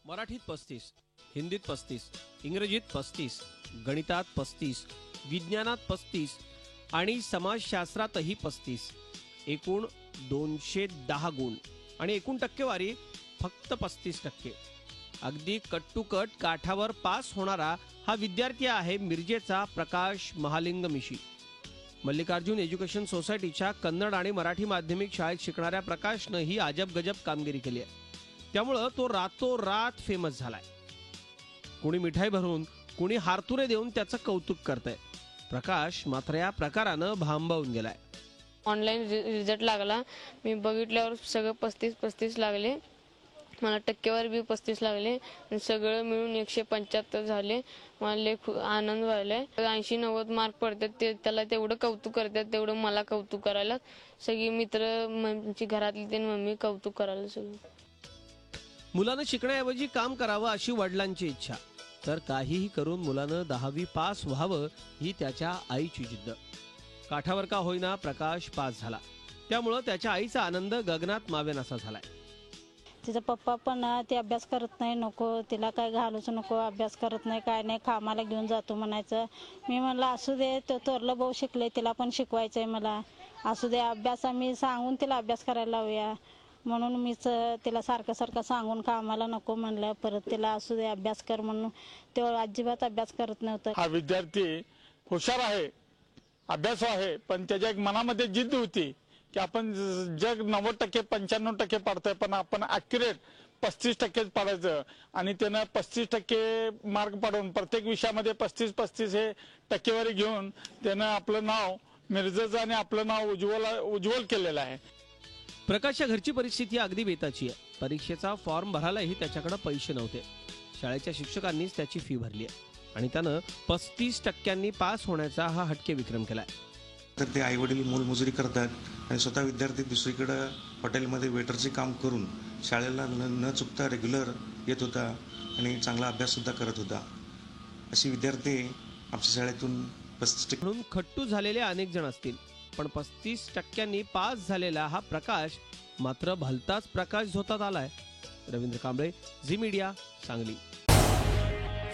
मराठीत 35, हिंदीत 35, इंग्रजीत 35, गणितात 35, विज्ञानात 35 आणि समाजशास्त्रातही 35. एकूण 210 गुण आणि एकूण टक्केवारी फक्त 35%. अगदी कट टू कट काठावर पास होणारा हा विद्यार्थी आहे मिरजेचा प्रकाश महालिंग मिशी. मल्लिकार्जुन एज्युकेशन सोसायटीच्या कन्नड आणि मराठी माध्यमिक शाळेत शिकणाऱ्या प्रकाशनं ही अजब गजब कामगिरी केली आहे. त्यामुळं तो रातोरात फेमस झालाय. कुणी मिठाई भरून, कुणी हारतुरे देऊन त्याचं कौतुक करतंय. प्रकाश मात्र या प्रकारानं भांबावून गेलाय. ऑनलाईन रिझल्ट लागला, मी बघितल्यावर सगळं 35 लागले. मला टक्केवारी बी 35 लागले. सगळं मिळून 175 झाले. मला लय आनंद व्हायलाय. 80-90 मार्क पडतात, त्याला तेवढं कौतुक करतात, तेवढं मला कौतुक करायला सगळी मित्र, म्हणजे घरातली ते मम्मी कौतुक करायला सगळं. मुलानं शिकण्याऐवजी काम करावं अशी वडिलांची इच्छा, तर काहीही करून मुलानं 10वी पास व्हावं ही त्याच्या आईची जिद्द. काठावर का होईना प्रकाश पास झाला. त्यामुळं त्याच्या आईचा आनंद गगनात मावेनासा झालाय. तिचा पप्पा पण ते अभ्यास करत नाही, नको तिला काय घालूच नको, अभ्यास करत नाही, काय नाही, कामाला घेऊन जातो म्हणायचं. मी म्हणलं असू दे, तो थोरलं भाऊ शिकले, तिला पण शिकवायचंय मला, असू दे अभ्यास, आम्ही सांगून तिला अभ्यास करायला लावूया म्हणून मीच तिला सारखं सांगून कामाला नको म्हणलं. परत तिला असू दे अभ्यास कर म्हणून तो अजिबात अभ्यास करत नव्हतं. हा विद्यार्थी हुशार आहे, अभ्यास आहे, पण त्याच्या एक मनामध्ये जिद्द होती की आपण जग 90% 95% पडतंय, पण आपण ॲक्युरेट 35% पडायचं. आणि त्यानं 35% मार्क पाडून प्रत्येक विषयामध्ये 35 हे टक्केवारी घेऊन त्यानं आपलं नाव मिरजेचं आणि आपलं नाव उज्ज्वल केलेलं आहे. प्रकाशच्या घरची परिस्थिती अगदी बेताची आहे. परीक्षेचा फॉर्म भरायलाही त्याच्याकडे पैसे नव्हते. शाळेच्या शिक्षकांनीच त्याची फी भरली आहे आणि त्यानं 35% पास होण्याचा हा हटके विक्रम केलाय. तर ते आई वडील मोलमजुरी करतात आणि स्वतः विद्यार्थी दुसरीकडे हॉटेलमध्ये वेटरचे काम करून शाळेला न चुकता रेग्युलर येत होता आणि चांगला अभ्यास सुद्धा करत होता. अशी विद्यार्थी आमच्या शाळेतून 35% म्हणून खट्टू झालेले अनेक जण असतील, पण 35% पास झालेला हा प्रकाश मात्र भलताच प्रकाश झोतात आलाय. रवींद्र कांबळे, झी मीडिया, सांगली.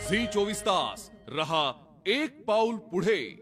झी 24 तास रहा एक पाऊल पुढे.